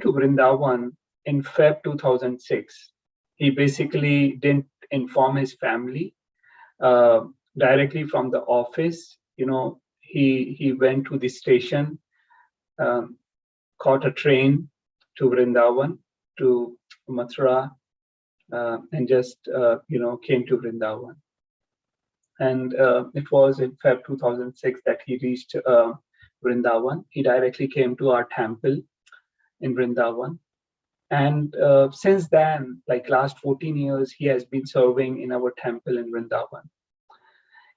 to Vrindavan in Feb 2006. He basically didn't inform his family directly from the office. He went to the station, caught a train to Vrindavan, to Mathura, and just came to Vrindavan. And it was in Feb 2006 that he reached Vrindavan. He directly came to our temple in Vrindavan. And since then, like last 14 years, he has been serving in our temple in Vrindavan.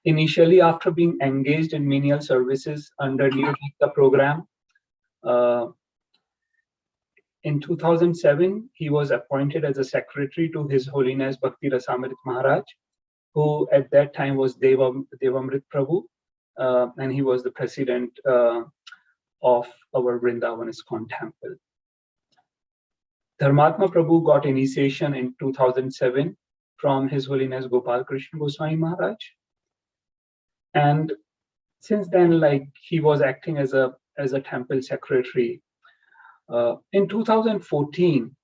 Initially, after being engaged in menial services under New Dikta program, in 2007, he was appointed as a secretary to His Holiness Bhakti Rasamrit Maharaj, who at that time was Devamrit Prabhu, and he was the president of our Vrindavan ISKCON temple. Dharmatma Prabhu got initiation in 2007 from His Holiness Gopal Krishna Goswami Maharaj. And since then, like, he was acting as a temple secretary. In 2014,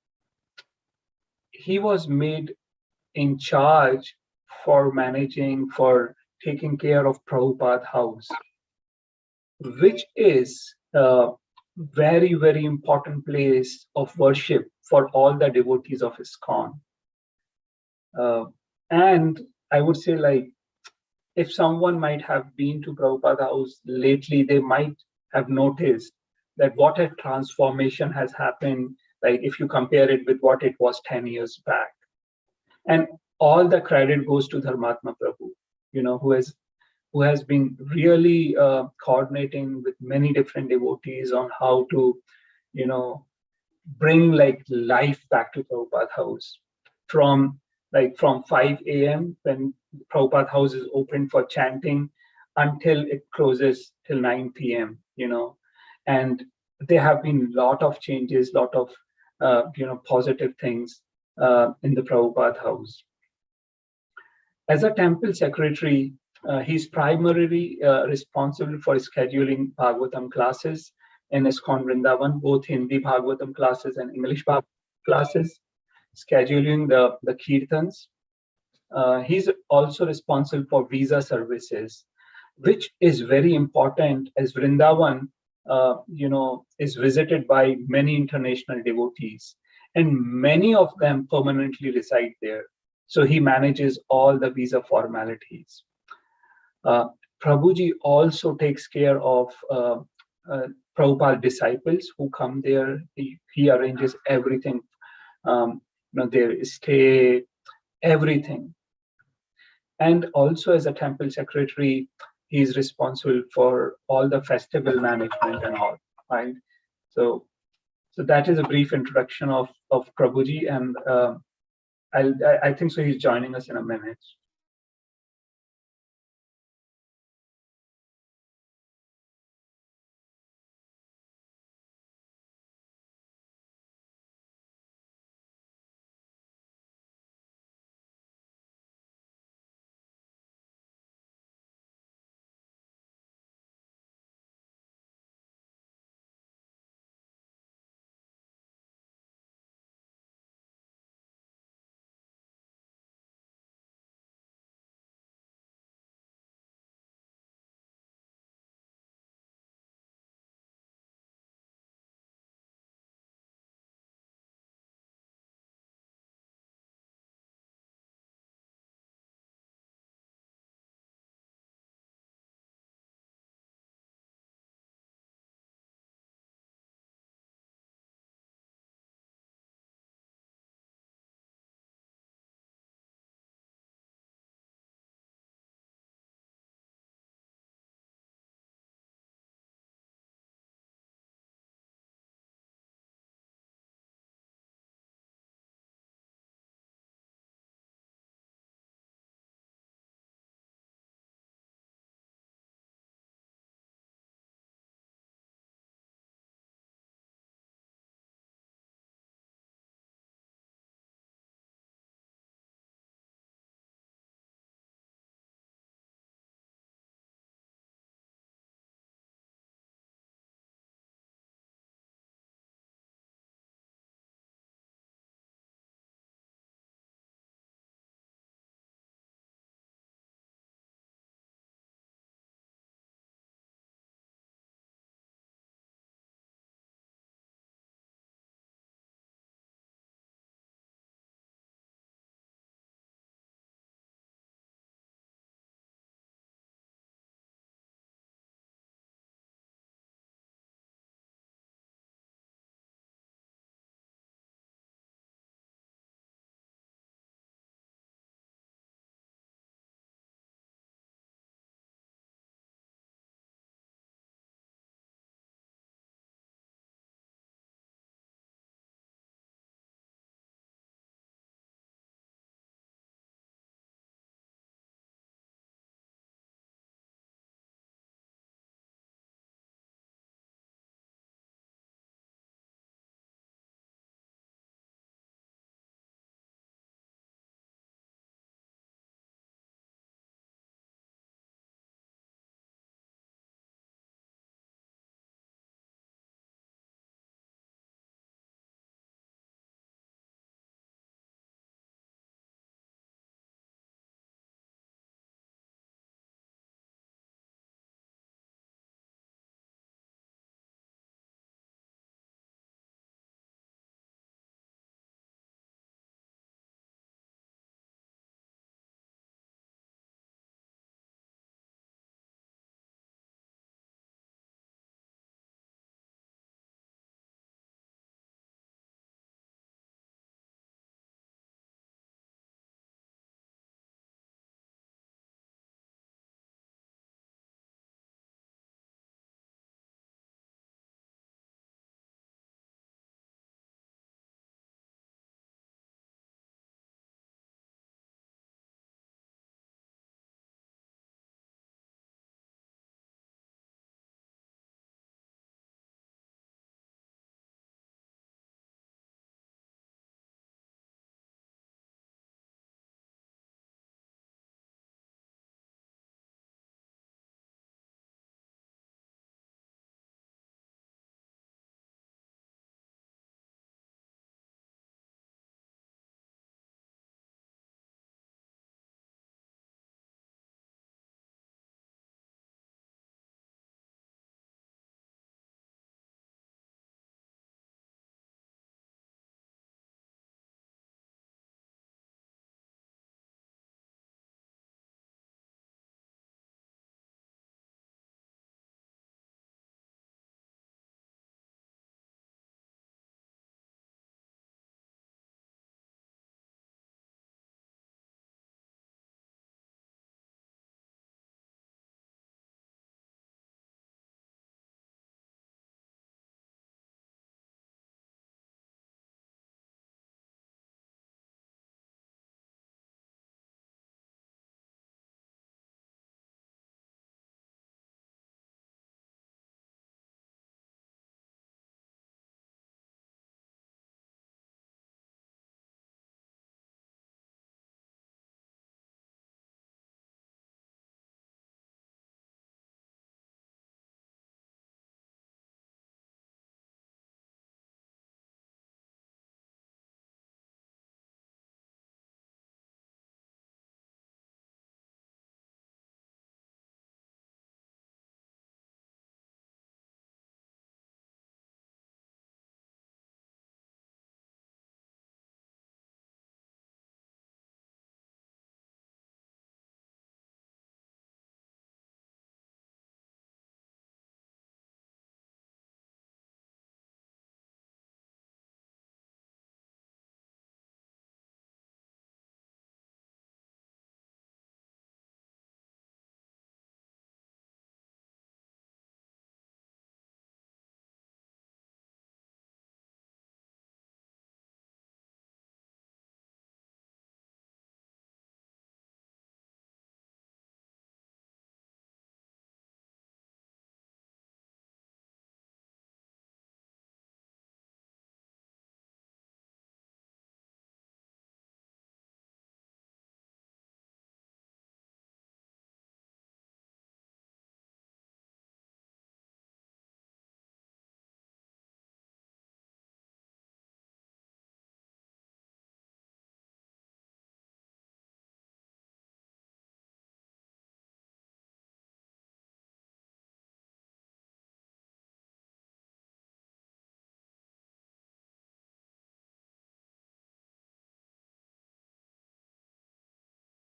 he was made in charge for taking care of Prabhupada house, which is a very, very important place of worship for all the devotees of ISKCON. And I would say, like, if someone might have been to Prabhupada house lately, they might have noticed that what a transformation has happened, like if you compare it with what it was 10 years back. And all the credit goes to Dharmatma Prabhu, who has been really coordinating with many different devotees on how to, bring like life back to Prabhupada house. From 5 a.m. when Prabhupada house is open for chanting until it closes till 9 p.m. And there have been a lot of changes, lot of positive things in the Prabhupada house. As a temple secretary, he's primarily responsible for scheduling Bhagavatam classes in ISKCON Vrindavan, both Hindi Bhagavatam classes and English Bhagavatam classes, scheduling the kirtans. He's also responsible for visa services, which is very important as Vrindavan, is visited by many international devotees, and many of them permanently reside there. So he manages all the visa formalities. Prabhuji also takes care of Prabhupada disciples who come there. He arranges everything, their stay, everything. And also as a temple secretary, he is responsible for all the festival management and all, right? So that is a brief introduction of Prabhuji, and I think so he's joining us in a minute.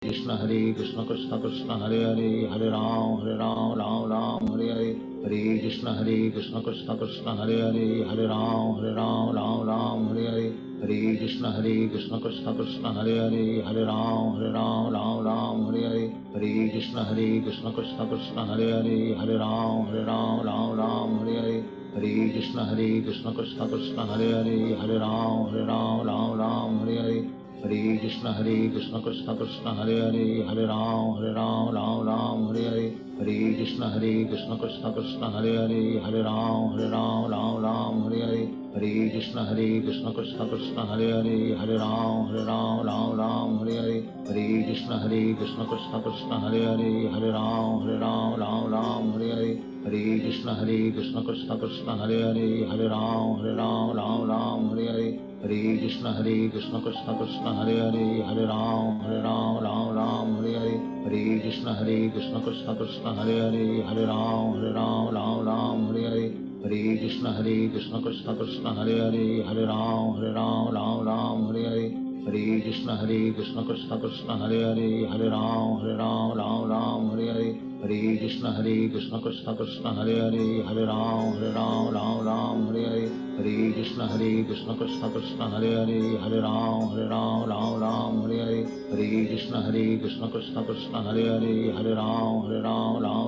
Krishna Krishna Krishna Hare Hare Hare Ram Ram Hare Hare Hare Krishna Krishna Krishna Hare Hare Hare Ram Ram Hare Hare Hare Krishna Krishna Krishna Hare Hare Hare Ram Ram Hare Hare Hare Krishna Krishna Krishna Hare Hare Hare Ram Ram Hare Hare Hare Krishna Krishna Krishna Hare Hare Hare Ram Hare Hare Hare Krishna Krishna Krishna Hare Hare Hare Ram Hare Hare Hare Krishna Krishna Krishna Hare Hare Hare Ram Hare Hare Hare Krishna Krishna Krishna Hare Hare Hare Ram Hare Hare Hare Krishna Krishna Krishna Hare Hare Hare Ram Hare Hare Hare Krishna Krishna Krishna Hare Hare Hare Ram Hare Hare Hare Krishna Krishna Krishna Hare Hare Hare Ram Hare Hare Hare Krishna Krishna Krishna Hare Hare Hare Ram Hare Hare Hare Krishna Krishna Krishna Hare Hare Hare Ram Hare Hare Hare Krishna Krishna Krishna Hare Hare Hare Ram Hare Hare Hare Krishna Krishna Krishna Hare Hare Hare Ram Hare Hare Hare Krishna Krishna Krishna Hare Hare Hare Ram Hare Hare Hare Krishna Krishna Krishna Hare Hare Hare Ram Hare Hare Hare Krishna Krishna Krishna Hare Hare Hare Ram Hare Hare Hare Krishna Krishna Krishna Hare Hare Hare Ram Hare Hare Hare Krishna Krishna Krishna Hare Hare Hare Ram Hare Hare Hare Krishna Krishna Krishna Hare Hare Hare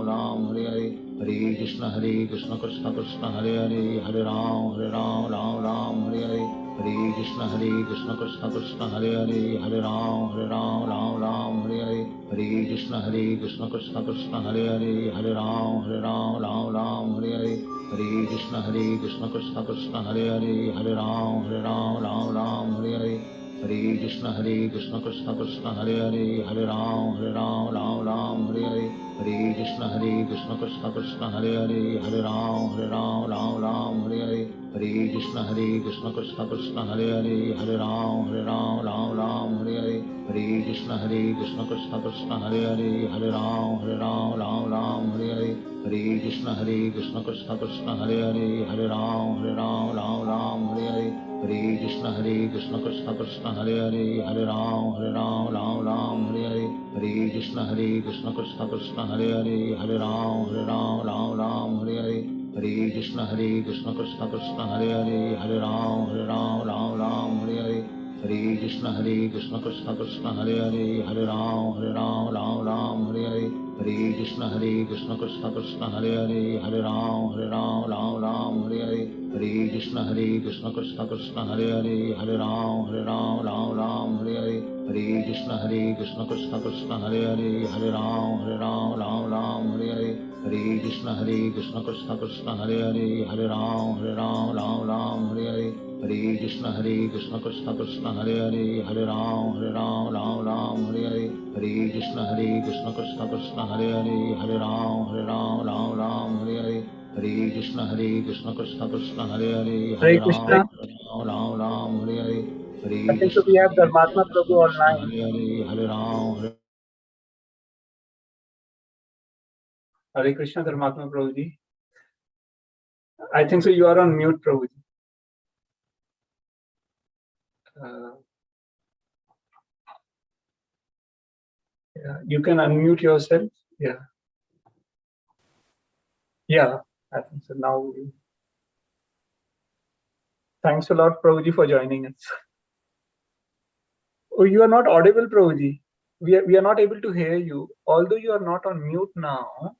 Ram Hare Hare Hare Krishna Krishna Krishna Hare Hare Hare Ram Hare Hare Hare Krishna Krishna Krishna Hare Hare Hare Ram Hare Hare Hare Krishna Krishna Krishna Hare Hare Hare Ram Hare Hare Hare Krishna Krishna Krishna Hare Hare Hare Ram Hare Hare Hare Krishna Krishna Krishna Hare Hare Hare Ram Hare Hare Hare Krishna Krishna Krishna Hare Hare Hare Ram Hare Hare Hare Krishna Krishna Krishna Hare Hare Hare Ram Hare Hare Hare Krishna Krishna Krishna Hare Hare Hare Ram Hare Hare Hare Krishna Krishna Krishna Hare Hare Hare Ram Hare Hare Hare Krishna Krishna Krishna Hare Hare Hare Ram Hare Hare Hare Krishna Krishna Krishna Hare Hare Hare Ram Hare Hare Hare Krishna Krishna Krishna Hare Hare Hare Ram Hare Hare Hare Krishna Krishna Krishna Hare Hare Hare Ram Hare Hare Hare Krishna Krishna Krishna Hare Hare Hare Ram Hare Hare Hare Krishna Krishna Krishna Hare Hare Hare Ram Hare Hare Hare Krishna Krishna Krishna Hare Hare Hare Hare Krishna. Ram Hare Hare Hare I think so Krishna we have Dharmatma Krishna Prabhu Krishna online. Hare Hare Hare Ram Hare Krishna, Dharmatma Prabhuji. I think so you are on mute, Prabhuji. Yeah, you can unmute yourself. Yeah. Yeah, I think so now. Thanks a lot, Prabhuji, for joining us. Oh, you are not audible, Prabhuji. We are not able to hear you. Although you are not on mute now,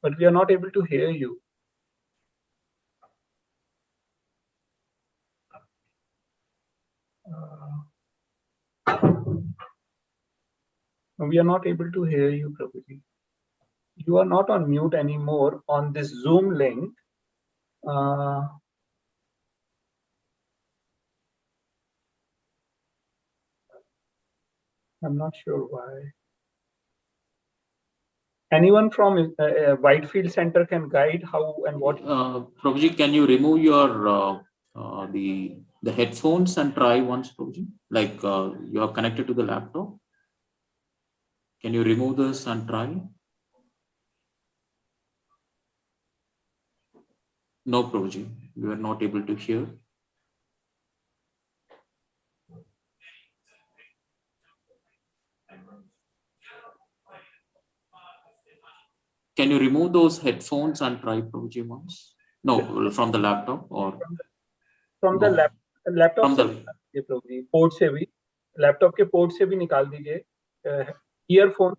but we are not able to hear you. We are not able to hear you, Prabhuji. You are not on mute anymore on this Zoom link. I'm not sure why. Anyone from Whitefield Center can guide how and what. Prabhuji, can you remove your the headphones and try once, Prabhuji? Like you are connected to the laptop. Can you remove this and try? No, Prabhuji, we are not able to hear. Can you remove those headphones and try Prabhuji once? No, from the laptop or from the no? Laptop From से the निकाल दीजिए प्रभु जी, port से भी, laptop के port से भी निकाल दीजिए, ईयरफोन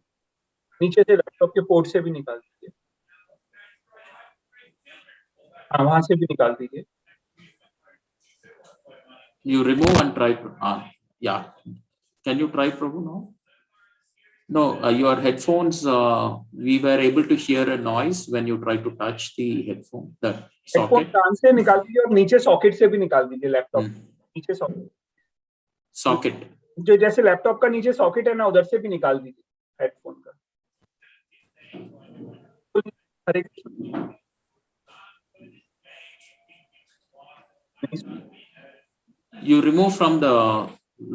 नीचे से लैपटॉप के पोर्ट से भी निकाल दीजिए, हाँ वहां से भी निकाल दीजिए. you remove and try. Yeah. Can you try Prabhu now? No, your headphones, we were able to hear a noise when you try to touch the headphone, the headphone socket. कान से निकाल दीजिए और नीचे सॉकेट से भी निकाल दीजिए, laptop नीचे सॉकेट, Socket. जो जैसे लैपटॉप का नीचे सॉकेट है ना, उधर से भी निकाल दीजिए हेडफोन का. हरे Krishna. You remove from the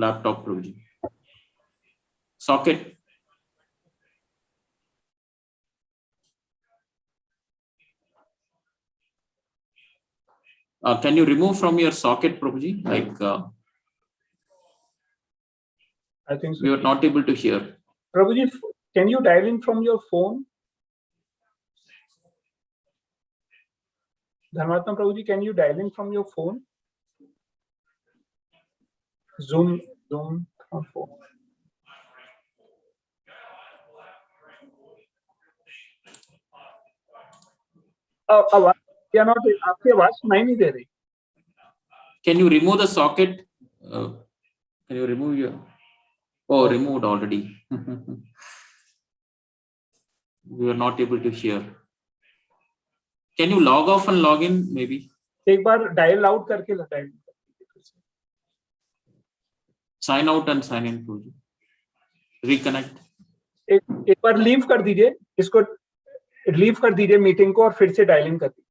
laptop, Prabhuji. Socket. Can you remove from your socket, Prabhuji? Like I think so. we were not able to hear. Prabhuji, can you dial in from your phone? Dharmatma Prabhuji, can you dial in from your phone? Zoom from phone. आवाज या not, आपकी आवाज सुनाई नहीं दे रही. Can you remove the socket? Can you remove your? Oh, removed already. We are not able to hear. Can you log off and log in maybe? एक बार dial out करके लगाएं. Sign out and sign in, Prabhuji. Reconnect. एक बार leave कर दीजिए इसको, leave कर दीजिए meeting को और फिर से डायल इन कर दीजिए.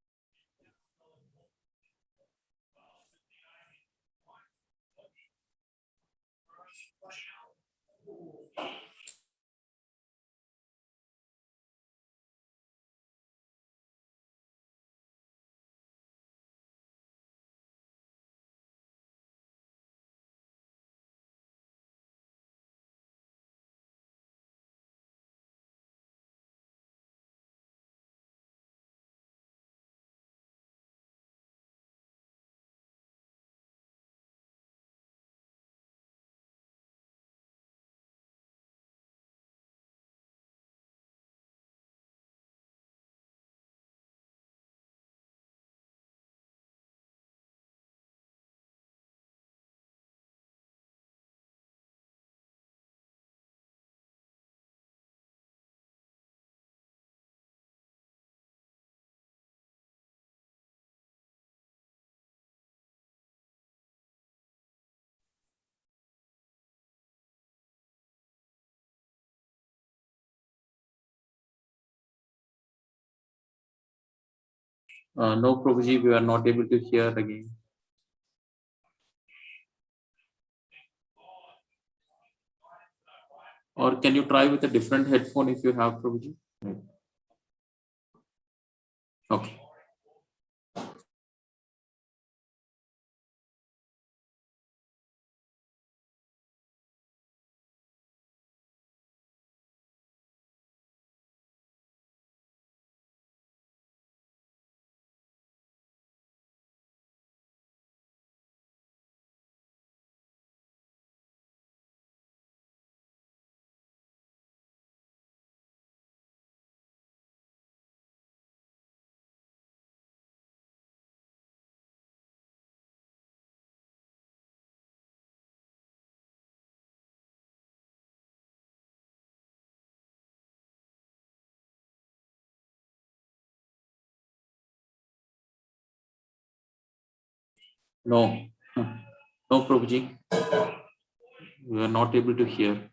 No, Prabhuji, we are not able to hear again. Or can you try with a different headphone if you have, Prabhuji? Okay. No. No, Prabhuji. We are not able to hear.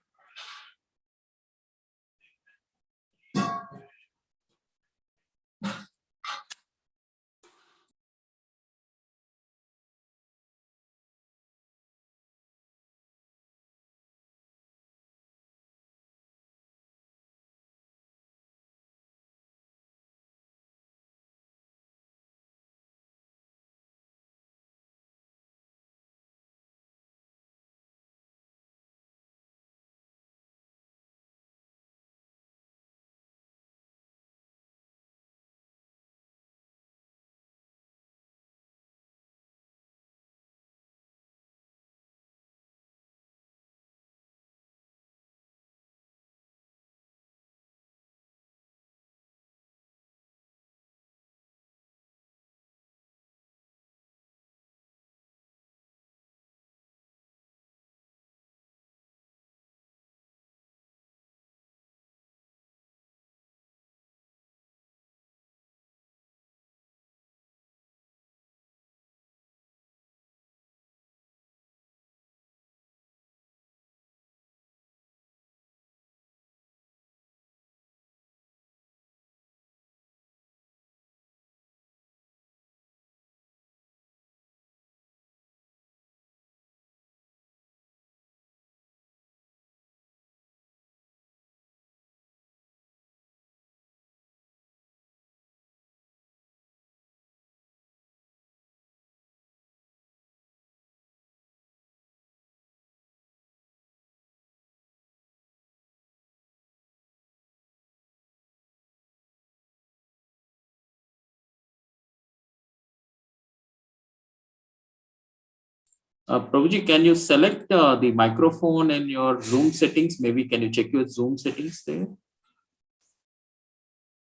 Prabhuji, can you select the microphone in your Zoom settings? Maybe can you check your Zoom settings there?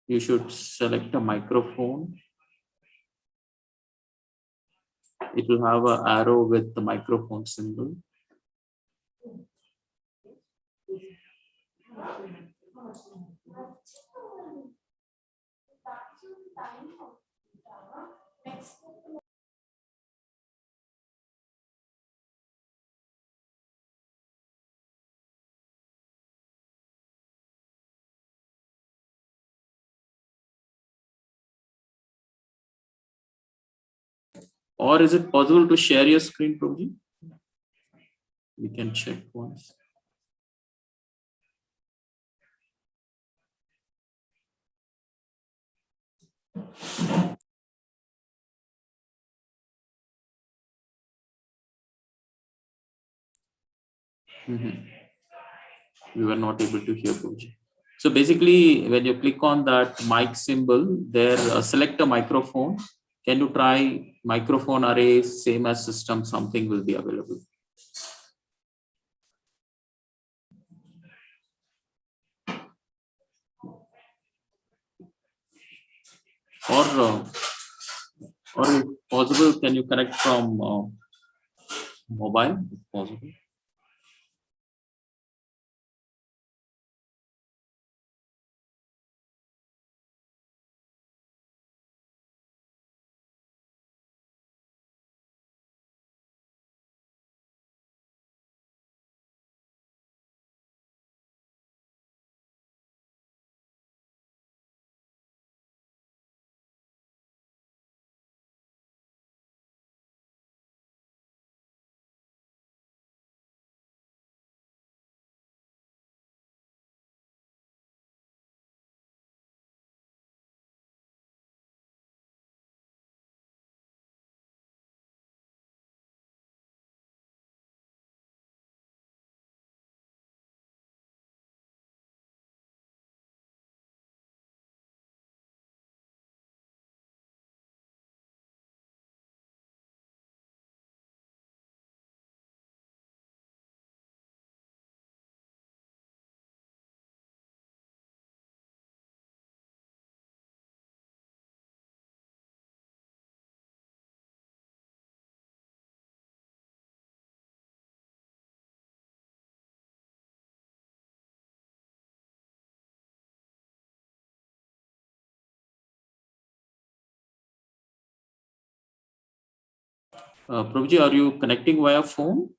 You should select a microphone. It will have an arrow with the microphone symbol. Or is it possible to share your screen, Prabhuji? We can check once. We were not able to hear Prabhuji. So basically, when you click on that mic symbol, there select a microphone. Can you try microphone array, same as system, something will be available. Or if possible, can you connect from mobile, if possible? Prabhuji, are you connecting via phone?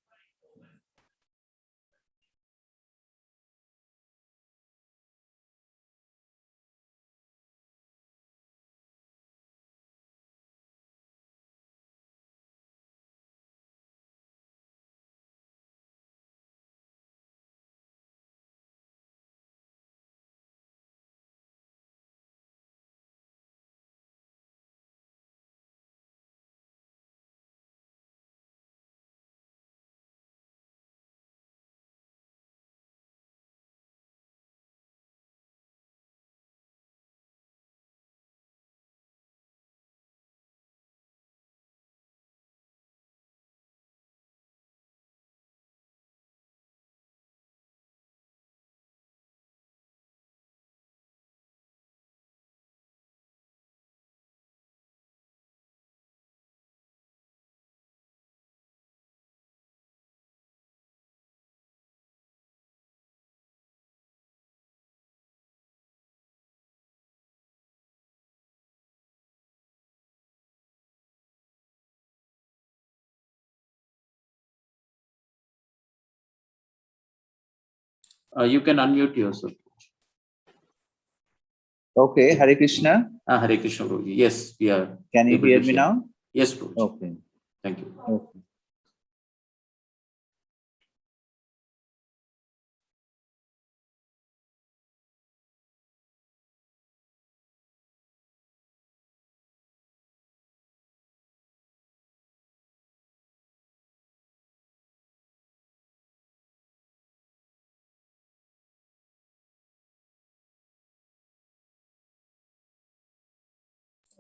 You can unmute yourself. Okay, Hare Krishna. Hare Krishna, Prabhuji. Yes, we are. Can you able hear to me share. now? Yes, Prabhuji. Okay. Thank you. Okay.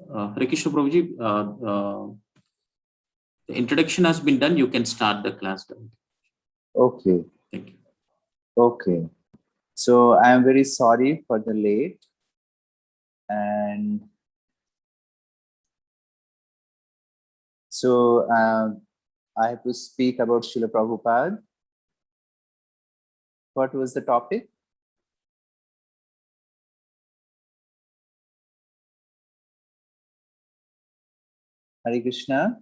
Hare Krishna, Prabhuji. The introduction has been done. You can start the class. Okay. Thank you. Okay. So I am very sorry for the late, and so I have to speak about Srila Prabhupada. What was the topic? Hare Krishna.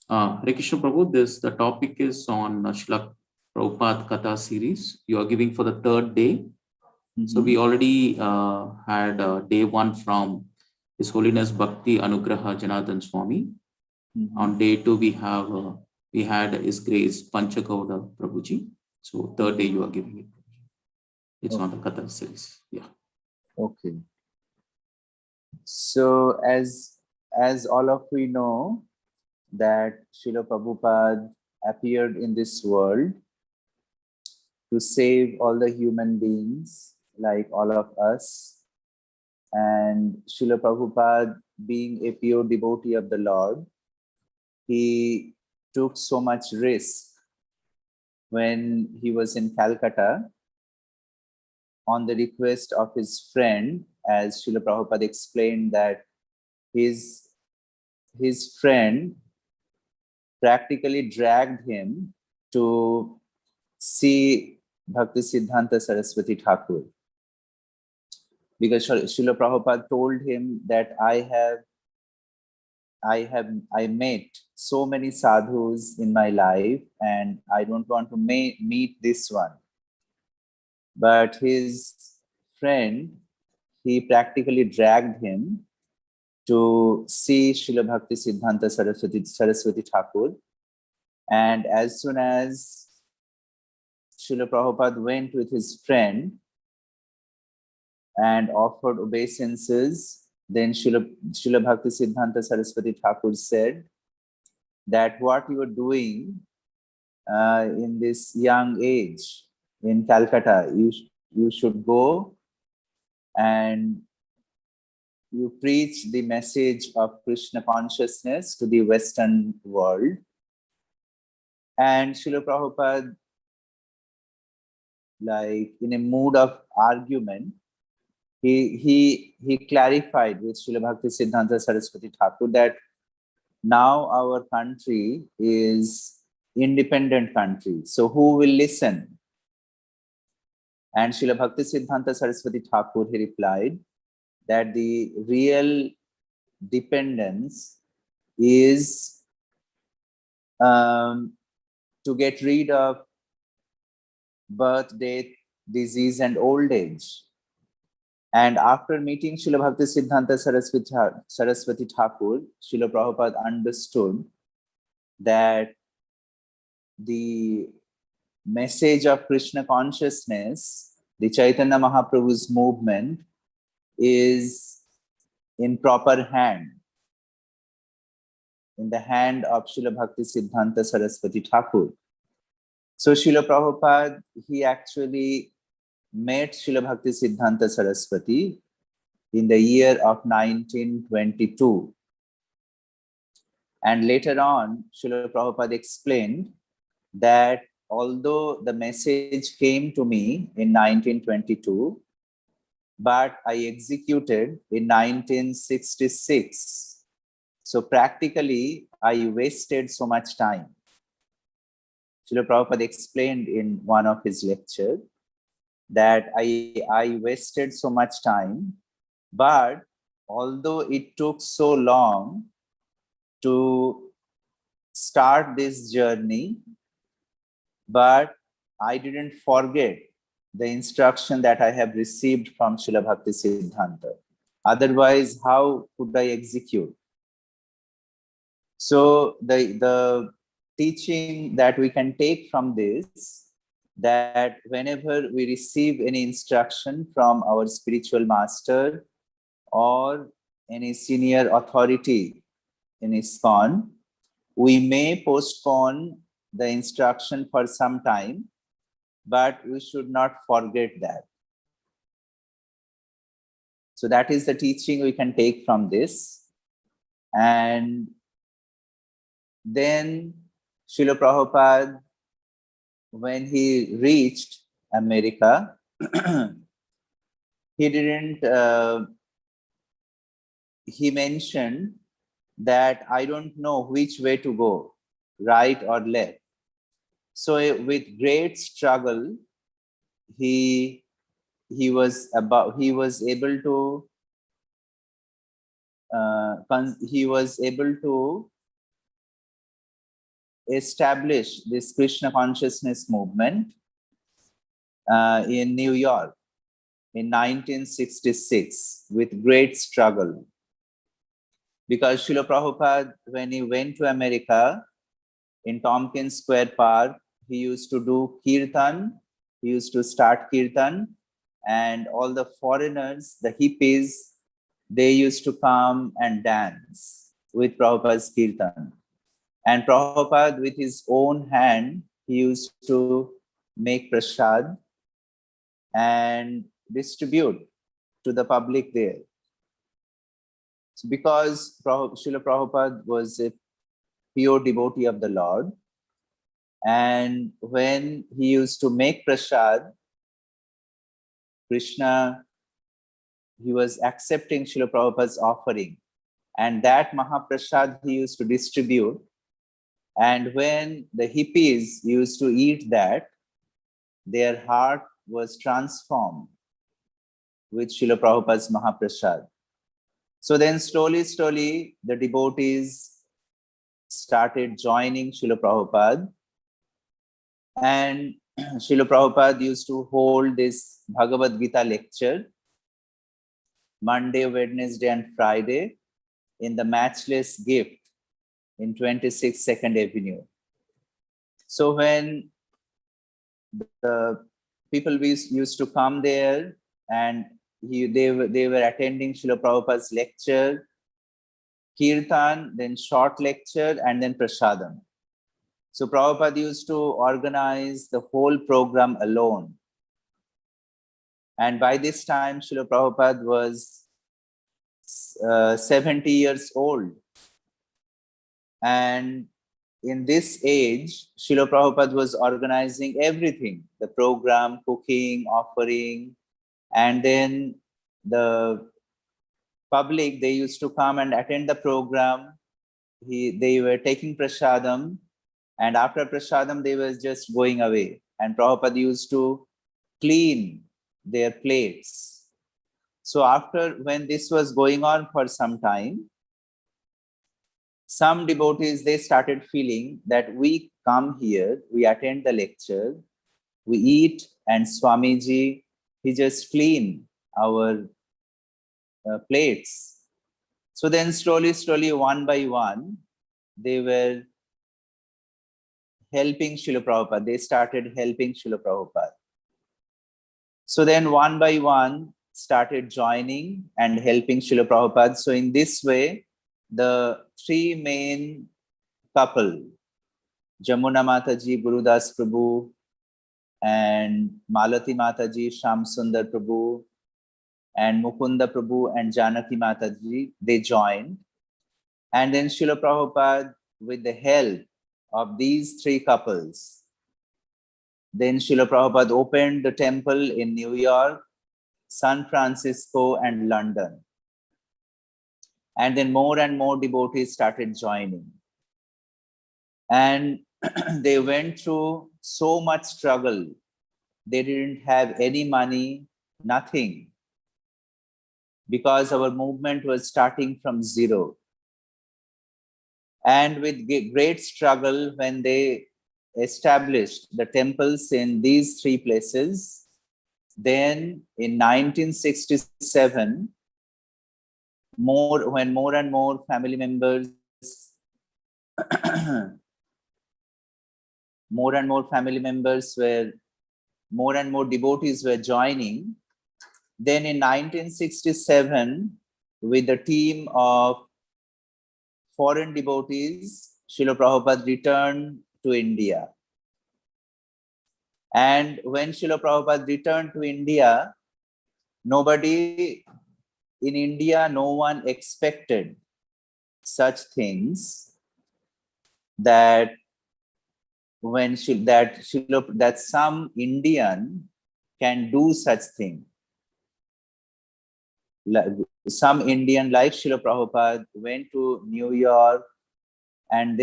Hare Krishna Prabhu, the topic is on Srila Prabhupada Katha series. You are giving for the third day. So we already had day 1 from His Holiness Bhakti Anugraha Janardhan Swami. On day 2 we had His Grace Panchagauda Prabhuji. So third day you are giving it. It's on the Katha series. Yeah. Okay. So as all of we know that Srila Prabhupada appeared in this world to save all the human beings like all of us. And Srila Prabhupada, being a pure devotee of the Lord, he took so much risk when he was in Calcutta on the request of his friend, as Srila Prabhupada explained that his friend practically dragged him to see Bhaktisiddhanta Saraswati Thakur. Because Srila Prabhupada told him that I met so many sadhus in my life and I don't want to meet this one. But his friend, he practically dragged him to see Srila Bhaktisiddhanta Saraswati Thakur. And as soon as Srila Prabhupada went with his friend and offered obeisances, then Srila Bhaktisiddhanta Saraswati Thakur said that what you are doing in this young age in Calcutta, you should go and you preach the message of Krishna consciousness to the Western world. And Srila Prabhupada, like in a mood of argument, he clarified with Srila Bhaktisiddhanta Saraswati Thakur that now our country is independent country. So who will listen? And Srila Bhaktisiddhanta Saraswati Thakur, he replied that the real dependence is to get rid of birth, death, disease, and old age. And after meeting Srila Bhaktisiddhanta Saraswati Thakur, Srila Prabhupada understood that the message of Krishna consciousness, the Chaitanya Mahaprabhu's movement, is in proper hand, in the hand of Srila Bhaktisiddhanta Saraswati Thakur. So Srila Prabhupada, he actually met Srila Bhaktisiddhanta Saraswati in the year of 1922. And later on, Srila Prabhupada explained that although the message came to me in 1922, but I executed in 1966. So practically, I wasted so much time. Srila Prabhupada explained in one of his lectures that I wasted so much time, but although it took so long to start this journey, but I didn't forget the instruction that I have received from Srila Bhaktisiddhanta. Otherwise, how could I execute? So the teaching that we can take from this, that whenever we receive any instruction from our spiritual master or any senior authority in ISKCON, we may postpone the instruction for some time, but we should not forget that. So that is the teaching we can take from this, And then Srila Prabhupada, when he reached America, he didn't, he mentioned that I don't know which way to go, right or left. So with great struggle, he was able to establish this Krishna consciousness movement in New York in 1966 with great struggle. Because Srila Prabhupada, when he went to America, in Tompkins Square Park, he used to do kirtan, he used to start kirtan, and all the foreigners, the hippies, they used to come and dance with Prabhupada's kirtan. And Prabhupada, with his own hand, he used to make prasad and distribute to the public there. So because Srila Prabhupada was a pure devotee of the Lord, and when he used to make prasad, Krishna, he was accepting Srila Prabhupada's offering, and that Mahaprasad he used to distribute. And when the hippies used to eat that, their heart was transformed with Srila Prabhupada's Mahaprasad. So then slowly, the devotees started joining Srila Prabhupada, and Srila Prabhupada used to hold this Bhagavad Gita lecture Monday, Wednesday, and Friday in the Matchless Gift in 26 Second Avenue. So when the people used to come there and they were attending Srila Prabhupada's lecture, kirtan, then short lecture, and then prasadam. So Prabhupada used to organize the whole program alone. And by this time, Srila Prabhupada was 70 years old. And in this age, Srila Prabhupada was organizing everything, the program, cooking, offering, and then the public, they used to come and attend the program. They were taking prasadam, and after prasadam, they were just going away. And Prabhupada used to clean their plates. So after, when this was going on for some time, some devotees, they started feeling that we come here, we attend the lecture, we eat, and Swamiji, he just clean our plates. So then slowly, one by one, they were helping Srila Prabhupada. They started helping Srila Prabhupada. So then one by one started joining and helping Srila Prabhupada. So in this way, the three main couple, Jamuna Mataji, Gurudas Prabhu, and Malati Mataji, Sham Sundar Prabhu, and Mukunda Prabhu and Janaki Mataji, they joined. And then Srila Prabhupada, with the help of these three couples, then Srila Prabhupada opened the temple in New York, San Francisco, and London. And then more and more devotees started joining. And they went through so much struggle. They didn't have any money, nothing, because our movement was starting from zero. And with great struggle, when they established the temples in these three places, then in 1967, when more and more family members, more and more devotees were joining. Then in 1967, with the team of foreign devotees, Srila Prabhupada returned to India. And when Srila Prabhupada returned to India, nobody in India, no one expected such things that that some Indian can do such thing. Some Indian like Srila Prabhupada went to New York and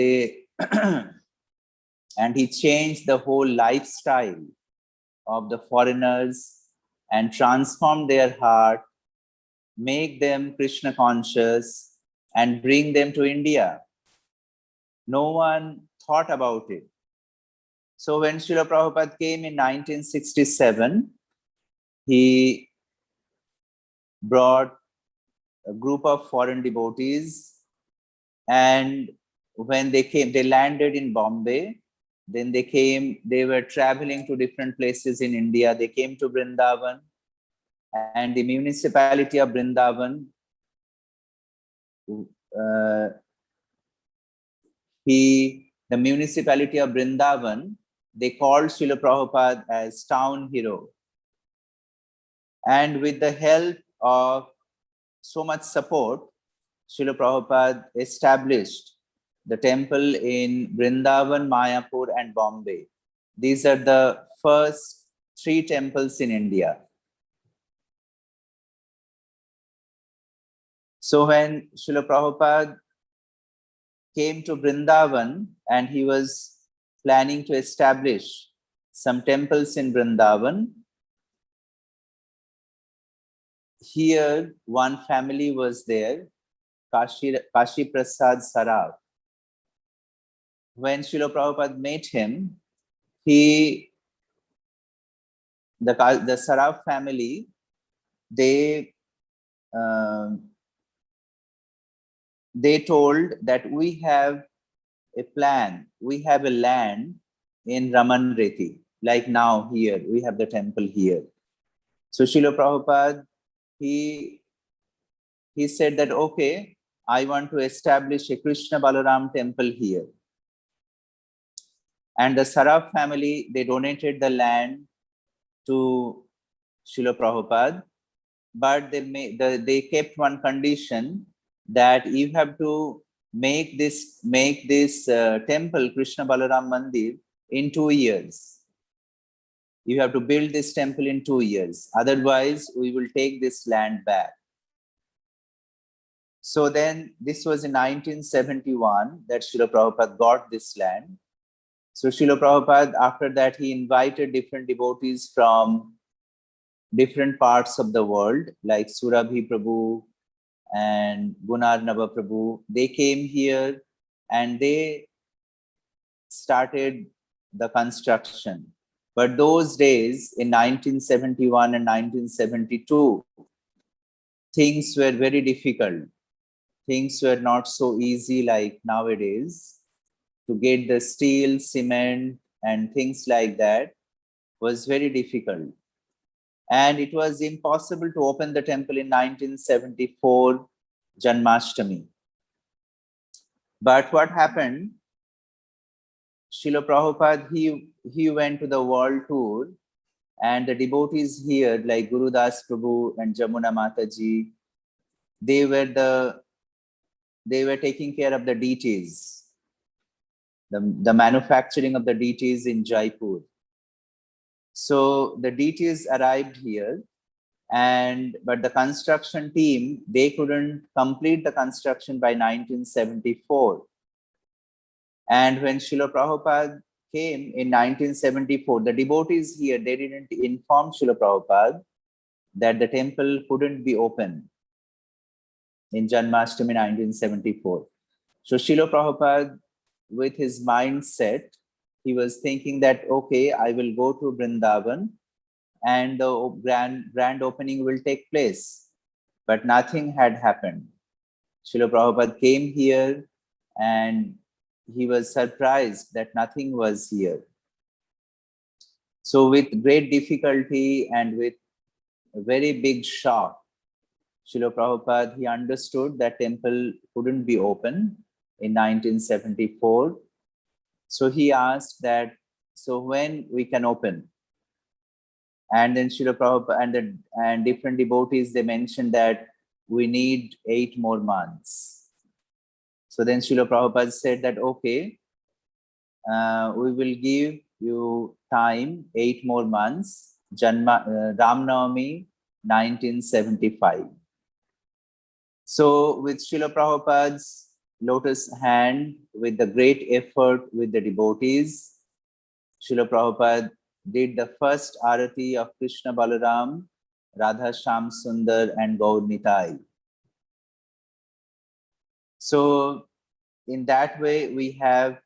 and he changed the whole lifestyle of the foreigners and transformed their heart, make them Krishna conscious and bring them to India. No one thought about it. So when Srila Prabhupada came in 1967, he brought a group of foreign devotees, and when they came, they landed in Bombay. Then they were traveling to different places in India. They came to Vrindavan, and the municipality of Vrindavan, the municipality of Vrindavan, they called Srila Prabhupada as town hero. And with the help of so much support, Srila Prabhupada established the temple in Vrindavan, Mayapur, and Bombay. These are the first 3 temples in India. So when Srila Prabhupada came to Vrindavan and he was planning to establish some temples in Vrindavan, here one family was there, Kashi Prasad Saraf. When Srila Prabhupada met him, the Saraf family, they told that we have a plan, we have a land in Raman Reti, like now here, we have the temple here. So Srila Prabhupada, he said that, okay, I want to establish a Krishna Balaram temple here. And the Saraf family, they donated the land to Srila Prabhupada, but they kept one condition, that you have to make this temple, Krishna Balaram Mandir, in 2 years. You have to build this temple in 2 years. Otherwise, we will take this land back. So then, this was in 1971 that Srila Prabhupada got this land. So Srila Prabhupada, after that, he invited different devotees from different parts of the world, like Surabhi Prabhu and Gunarnava Prabhu. They came here and they started the construction. But those days, in 1971 and 1972, things were very difficult. Things were not so easy like nowadays. To get the steel, cement, and things like that was very difficult. And it was impossible to open the temple in 1974 Janmashtami. But what happened? Srila Prabhupada, he went to the world tour, and the devotees here, like Guru Das Prabhu and Jamuna Mataji, they were taking care of the deities, the manufacturing of the deities in Jaipur. So the deities arrived here, but the construction team, they couldn't complete the construction by 1974. And when Srila Prabhupada came in 1974, the devotees here, they didn't inform Srila Prabhupada that the temple couldn't be open in Janmashtami 1974. So Srila Prabhupada, with his mindset, he was thinking that, okay, I will go to Vrindavan and the grand opening will take place. But nothing had happened. Srila Prabhupada came here and he was surprised that nothing was here. So with great difficulty and with a very big shock, Srila Prabhupada, he understood that temple couldn't be open in 1974. So he asked that, so when we can open? And then Srila Prabhupada and different devotees, they mentioned that we need 8 more months. So then Srila Prabhupada said that, okay, we will give you time, 8 more months, Ram Navami, 1975. So with Srila Prabhupada's lotus hand, with the great effort with the devotees, Srila Prabhupada did the first arati of Krishna Balaram, Radha Shyam Sundar and Gaur Nitai. So in that way, we have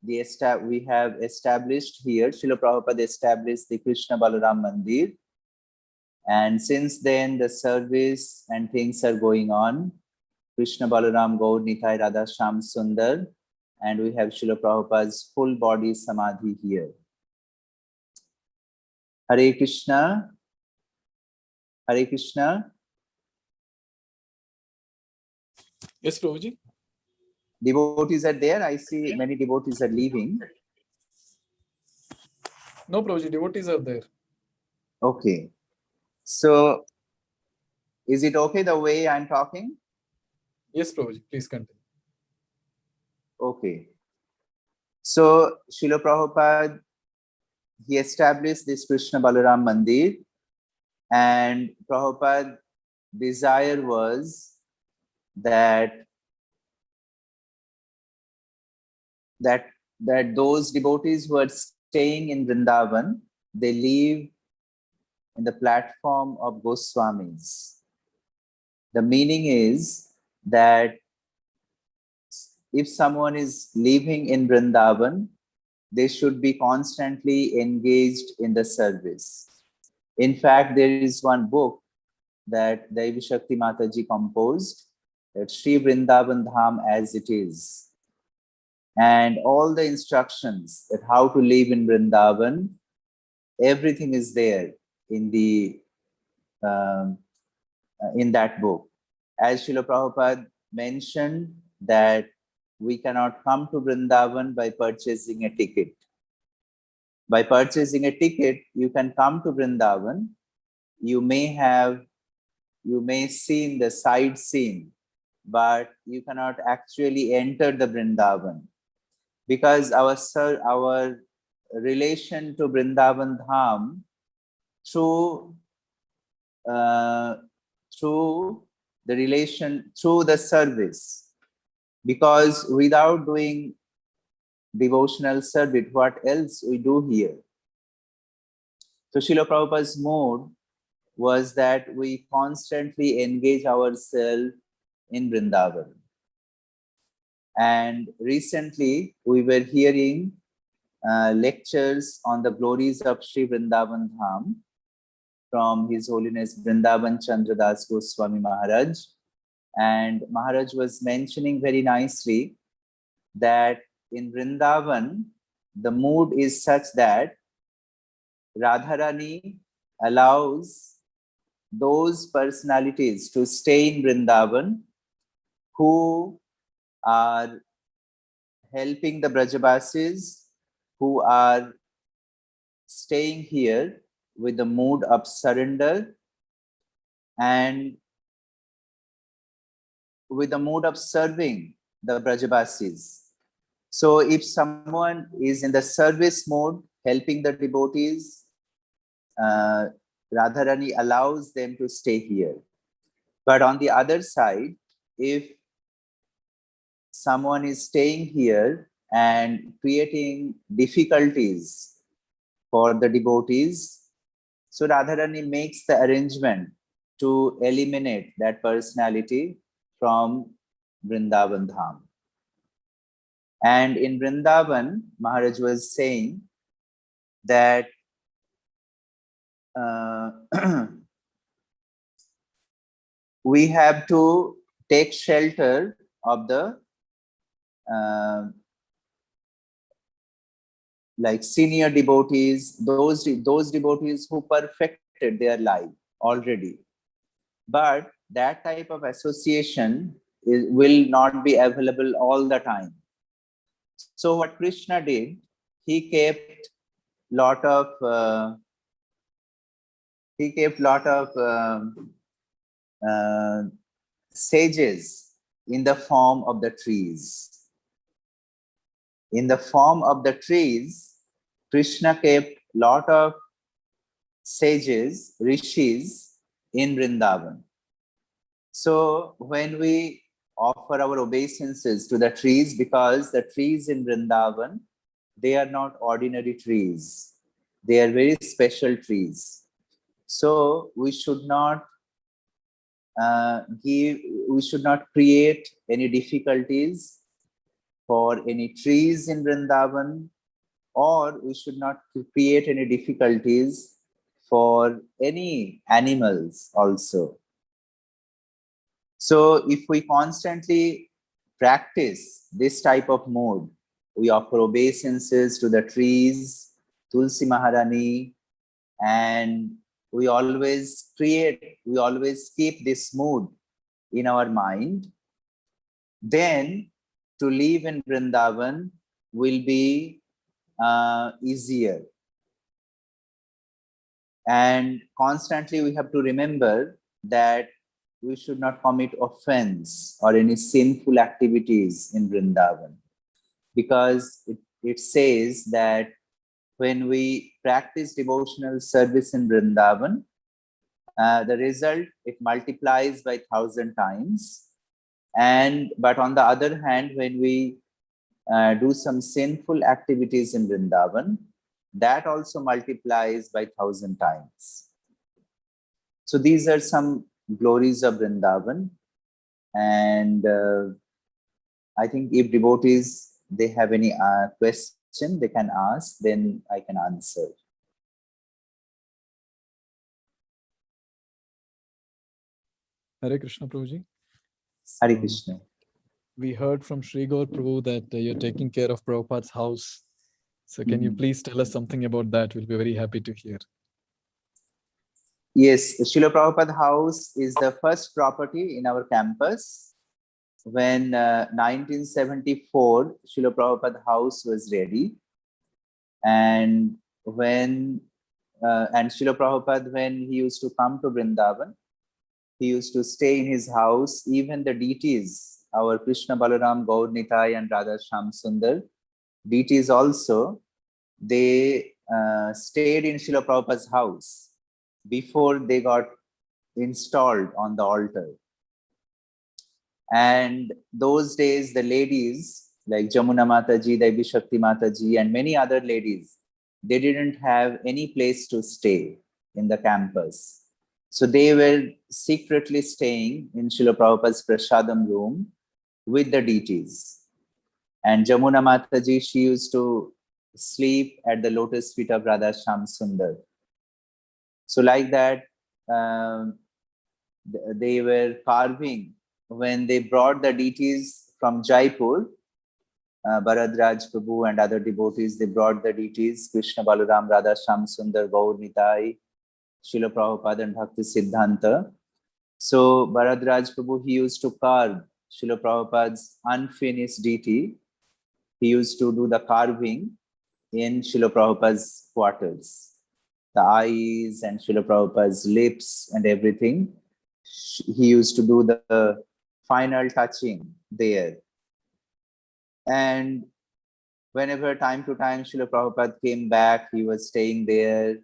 established here, Srila Prabhupada established the Krishna Balaram Mandir. And since then, the service and things are going on. Krishna Balaram, Gaur Nitai, Radha Shyam Sundar, and we have Srila Prabhupada's full body samadhi here. Hare Krishna. Hare Krishna. Yes, Prabhuji. Devotees are there. I see many devotees are leaving. No, Prabhuji, devotees are there. Okay. So, is it okay the way I'm talking? Yes, Prabhuji, please continue. Okay. So, Srila Prabhupada, he established this Krishna Balaram Mandir, and Prabhupada's desire was that those devotees who are staying in Vrindavan, they live in the platform of Goswamis. The meaning is that if someone is living in Vrindavan, they should be constantly engaged in the service. In fact, there is one book that Devi Shakti Mataji composed, that Sri Vrindavan Dham as it is. And all the instructions that how to live in Vrindavan, everything is there in that book. As Srila Prabhupada mentioned that we cannot come to Vrindavan by purchasing a ticket. By purchasing a ticket, you can come to Vrindavan. You may see the sightseeing, but you cannot actually enter the Vrindavan, because our relation to Vrindavan Dham through the service. Because without doing devotional service, what else we do here? So Srila Prabhupada's mode was that we constantly engage ourselves in Vrindavan. And recently we were hearing lectures on the glories of Sri Vrindavan Dham from His Holiness Vrindavan Chandradas Goswami Maharaj. And Maharaj was mentioning very nicely that in Vrindavan, the mood is such that Radharani allows those personalities to stay in Vrindavan who are helping the Brajabasis, who are staying here with the mood of surrender and with the mood of serving the Brajabasis. So if someone is in the service mode, helping the devotees, Radharani allows them to stay here. But on the other side, if someone is staying here and creating difficulties for the devotees, so Radharani makes the arrangement to eliminate that personality from Vrindavan Dham. And in Vrindavan, Maharaj was saying that we have to take shelter of the like senior devotees, those devotees who perfected their life already. But that type of association will not be available all the time. So what Krishna did, he kept lot of sages in the form of the trees. In the form of the trees, Krishna kept lot of sages, rishis in Vrindavan. So when we offer our obeisances to the trees, because the trees in Vrindavan, they are not ordinary trees. They are very special trees. So we should not we should not create any difficulties for any trees in Vrindavan, or we should not create any difficulties for any animals also. So if we constantly practice this type of mode, we offer obeisances to the trees, Tulsi Maharani, and we always keep this mood in our mind, then to live in Vrindavan will be easier. And constantly we have to remember that we should not commit offense or any sinful activities in Vrindavan, because it says that when we practice devotional service in Vrindavan, the result, it multiplies by 1,000 times. But on the other hand, when we do some sinful activities in Vrindavan, that also multiplies by 1,000 times. So these are some glories of Vrindavan. And I think if devotees, they have any question, they can ask, then I can answer. Hare Krishna, Prabhuji. Hare So, Krishna. we heard from Sri Gaur Prabhu that you're taking care of Prabhupada's house. So can you please tell us something about that? We'll be very happy to hear. Yes, Srila Prabhupada House is the first property in our campus. When 1974, Srila Prabhupada House was ready. And when Srila Prabhupada, when he used to come to Vrindavan, he used to stay in his house. Even the deities, our Krishna Balaram, Gaur Nitai, and Radha Sham Sundar, deities also, they stayed in Srila Prabhupada's house before they got installed on the altar. And those days, the ladies like Jamuna Mataji, Devi Shakti Mataji, and many other ladies, they didn't have any place to stay in the campus. So they were secretly staying in Srila Prabhupada's Prasadam room with the deities. And Jamuna Mataji, she used to sleep at the lotus feet of Radha Sham Sundar. So like that, they were carving. When they brought the deities from Jaipur, Bharadraj Prabhu and other devotees, they brought the deities, Krishna Balaram, Radha Sham Sundar, Gaur Nitai, Srila Prabhupada and Bhakti Siddhanta. So Bharadraj Prabhu, he used to carve Srila Prabhupada's unfinished deity. He used to do the carving in Srila Prabhupada's quarters. The eyes and Srila Prabhupada's lips and everything. He used to do the final touching there. And whenever time to time Srila Prabhupada came back, he was staying there.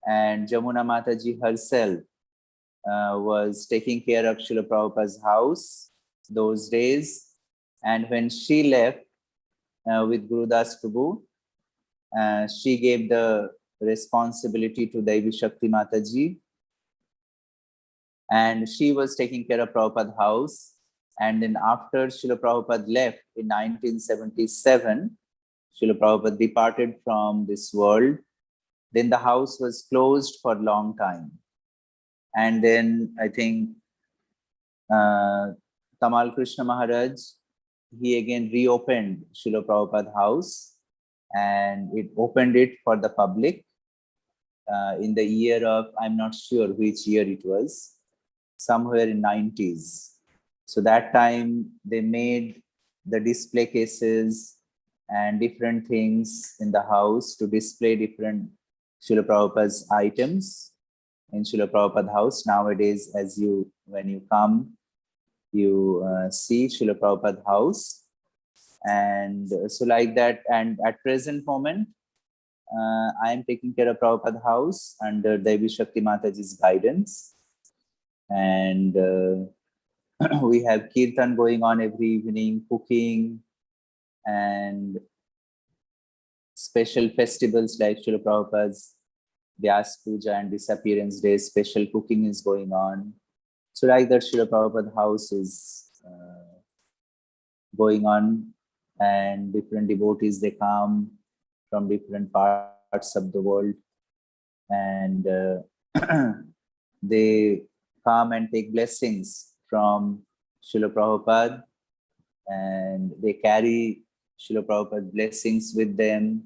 And Jamuna Mataji herself was taking care of Srila Prabhupada's house those days. And when she left with Gurudas Prabhu, she gave the responsibility to Devi Shakti Mataji. And she was taking care of Prabhupada's house. And then after Srila Prabhupada left in 1977, Srila Prabhupada departed from this world. Then the house was closed for a long time. And then I think Tamal Krishna Maharaj, he again reopened Srila Prabhupada house, and it opened it for the public in the year of, I'm not sure which year it was, somewhere in 90s. So that time they made the display cases and different things in the house to display different Srila Prabhupada's items in Srila Prabhupada house. Nowadays, when you come, you see Srila Prabhupada house. And so like that, and at present moment, I am taking care of Prabhupada house under Devi Shakti Mataji's guidance. And we have kirtan going on every evening, cooking, and special festivals like Srila Prabhupada's Vyas Puja and Disappearance Day, special cooking is going on. So like that, Srila Prabhupada house is going on, and different devotees, they come from different parts of the world, and they come and take blessings from Srila Prabhupada, and they carry Srila Prabhupada blessings with them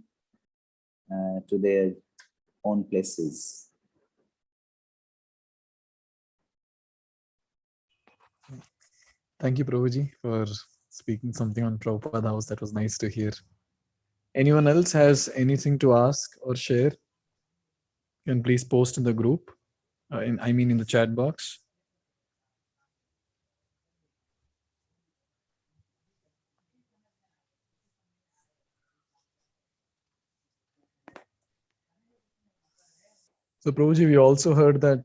to their own places. Thank you, Prabhuji, for speaking something on Prabhupada House. That was nice to hear. Anyone else has anything to ask or share? You can please post in the group, in the chat box. So, Prabhuji, we also heard that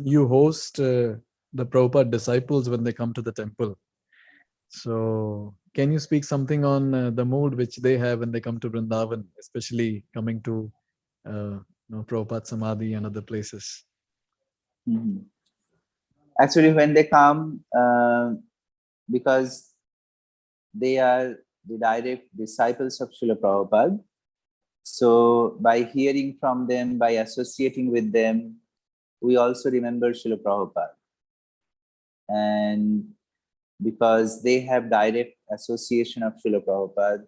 you host the Prabhupada disciples when they come to the temple. So, can you speak something on the mood which they have when they come to Vrindavan, especially coming to Prabhupada Samadhi and other places? Mm-hmm. Actually, when they come, because they are the direct disciples of Srila Prabhupada, so by hearing from them, by associating with them, we also remember Srila Prabhupada. And because they have direct association of Srila Prabhupada,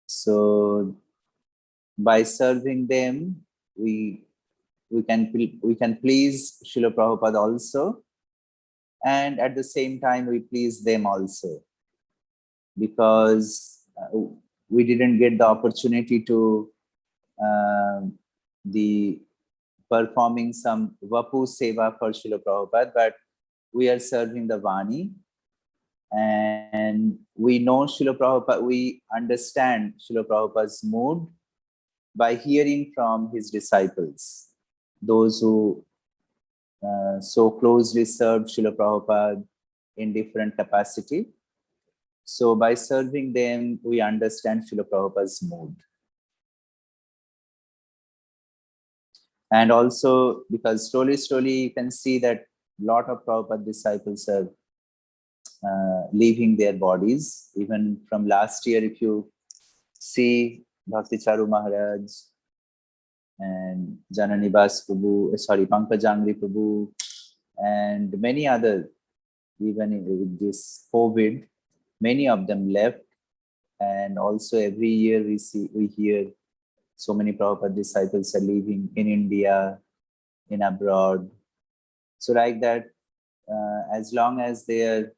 so by serving them, we can please Srila Prabhupada also, and at the same time we please them also, because we didn't get the opportunity to the performing some Vapu Seva for Srila Prabhupada, but we are serving the Vani, and we know Srila Prabhupada, we understand Srila Prabhupada's mood by hearing from his disciples, those who so closely served Srila Prabhupada in different capacity. So by serving them, we understand Srila Prabhupada's mood. And also because slowly you can see that a lot of Prabhupada disciples are leaving their bodies. Even from last year, if you see Bhakti Charu Maharaj and Jananibas Prabhu, Pankajangri Prabhu, and many others, even with this COVID, many of them left. And also every year we hear so many Prabhupada disciples are leaving in India, in abroad. So like that, as long as they are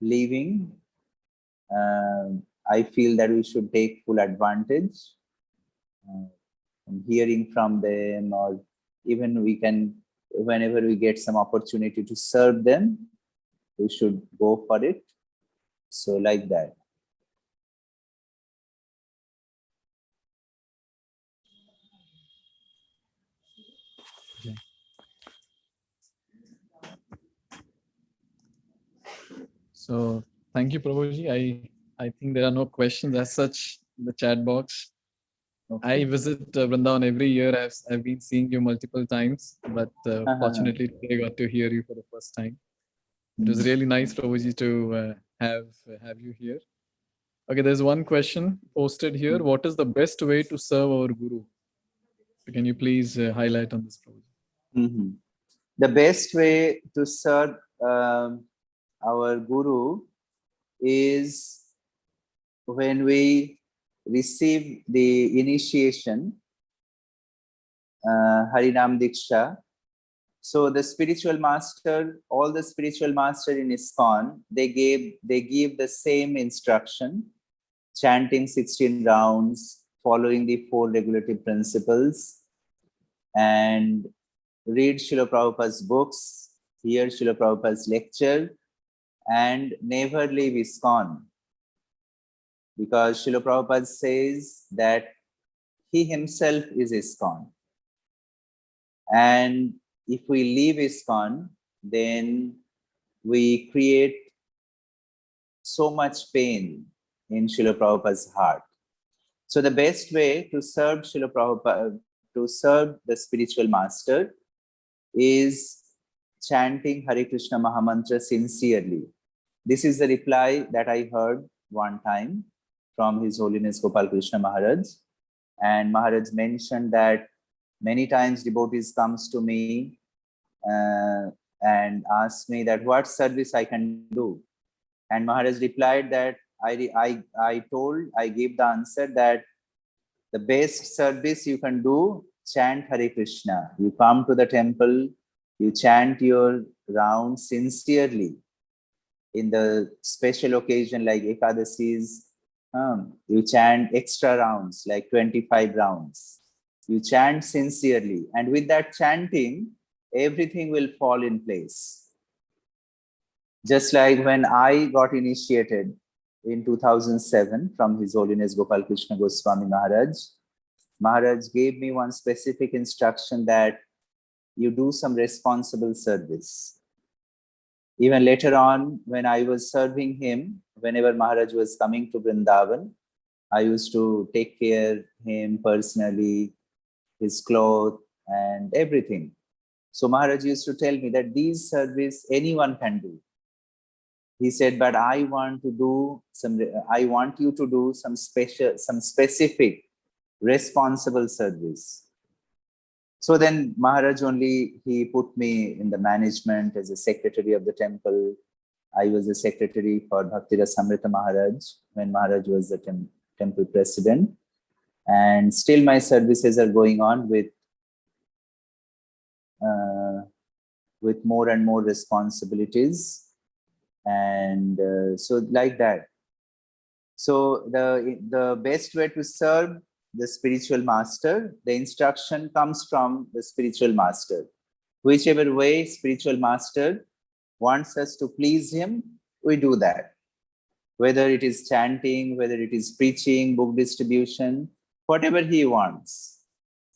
leaving, I feel that we should take full advantage and hearing from them, or even we can, whenever we get some opportunity to serve them, we should go for it. So like that. Okay. So thank you, Prabhuji. I think there are no questions as such in the chat box. Okay. I visit Vrindavan every year. I've been seeing you multiple times, but fortunately today I got to hear you for the first time. It was really nice, Prabhuji, to have you here. Okay, there's one question posted here. What is the best way to serve our Guru? Can you please highlight on this, Prabhuji? The best way to serve our Guru is when we receive the initiation, Harinam Diksha. So the spiritual master, all the spiritual master in ISKCON, they give the same instruction, chanting 16 rounds, following the 4 regulative principles, and read Srila Prabhupada's books, hear Srila Prabhupada's lecture, and never leave ISKCON. Because Srila Prabhupada says that he himself is ISKCON. And if we leave ISKCON, then we create so much pain in Srila Prabhupada's heart. So the best way to serve Srila Prabhupada, to serve the spiritual master, is chanting Hare Krishna Mahamantra sincerely. This is the reply that I heard one time from His Holiness Gopal Krishna Maharaj. And Maharaj mentioned that many times devotees comes to me and ask me that what service I can do. And Maharaj replied that I gave the answer that the best service you can do, chant Hare Krishna. You come to the temple, you chant your round sincerely. In the special occasion like Ekadasi's, you chant extra rounds, like 25 rounds. You chant sincerely. And with that chanting, everything will fall in place. Just like when I got initiated in 2007 from His Holiness Gopal Krishna Goswami Maharaj, Maharaj gave me one specific instruction that you do some responsible service. Even later on, when I was serving him, whenever Maharaj was coming to Vrindavan, I used to take care of him personally, his clothes and everything. So Maharaj used to tell me that these service anyone can do. He said, but I want you to do some specific responsible service. So then Maharaj he put me in the management as a secretary of the temple. I was a secretary for Bhakti Rasamrita Maharaj when Maharaj was the temple president. And still my services are going on with more and more responsibilities. And so like that. So the best way to serve the spiritual master, the instruction comes from the spiritual master. Whichever way spiritual master wants us to please him, we do that. Whether it is chanting, whether it is preaching, book distribution, whatever he wants.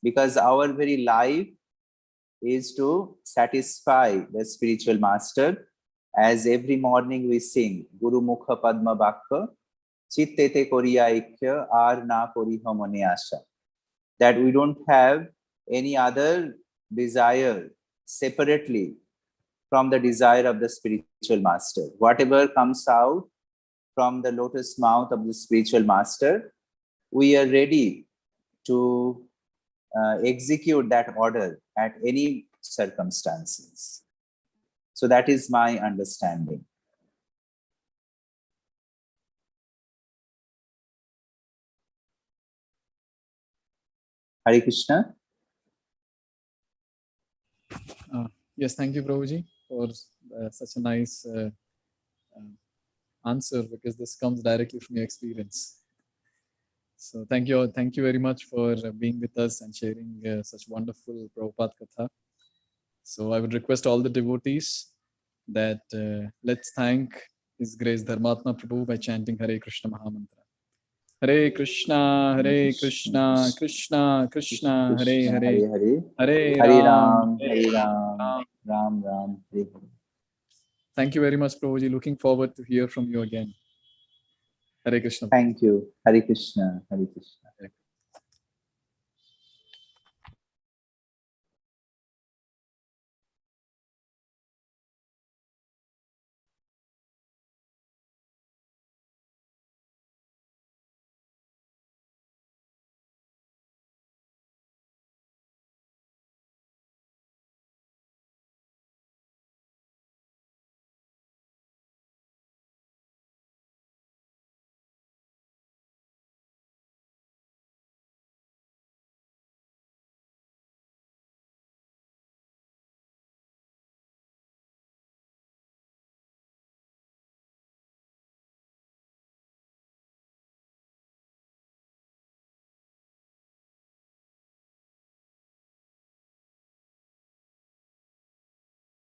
Because our very life is to satisfy the spiritual master. As every morning we sing, Guru Mukha Padma Bhakya, Chittete Koriya Ikya, Ar Na Koriha Mone Asha. That we don't have any other desire separately from the desire of the spiritual master. Whatever comes out from the lotus mouth of the spiritual master, we are ready to execute that order at any circumstances. So that is my understanding. Hare Krishna. Yes, thank you, Prabhuji, for such a nice answer, because this comes directly from your experience. So thank you very much for being with us and sharing such wonderful Prabhupada Katha. So I would request all the devotees that let's thank His Grace Dharmatma Prabhu by chanting Hare Krishna Mahamantra. Hare Krishna, Krishna Krishna, Hare Hare, Hare Ram, Ram Ram, Hare Hare. Thank you very much, Prabhuji. Looking forward to hear from you again. Hare Krishna. Thank you. Hare Krishna, Hare Krishna.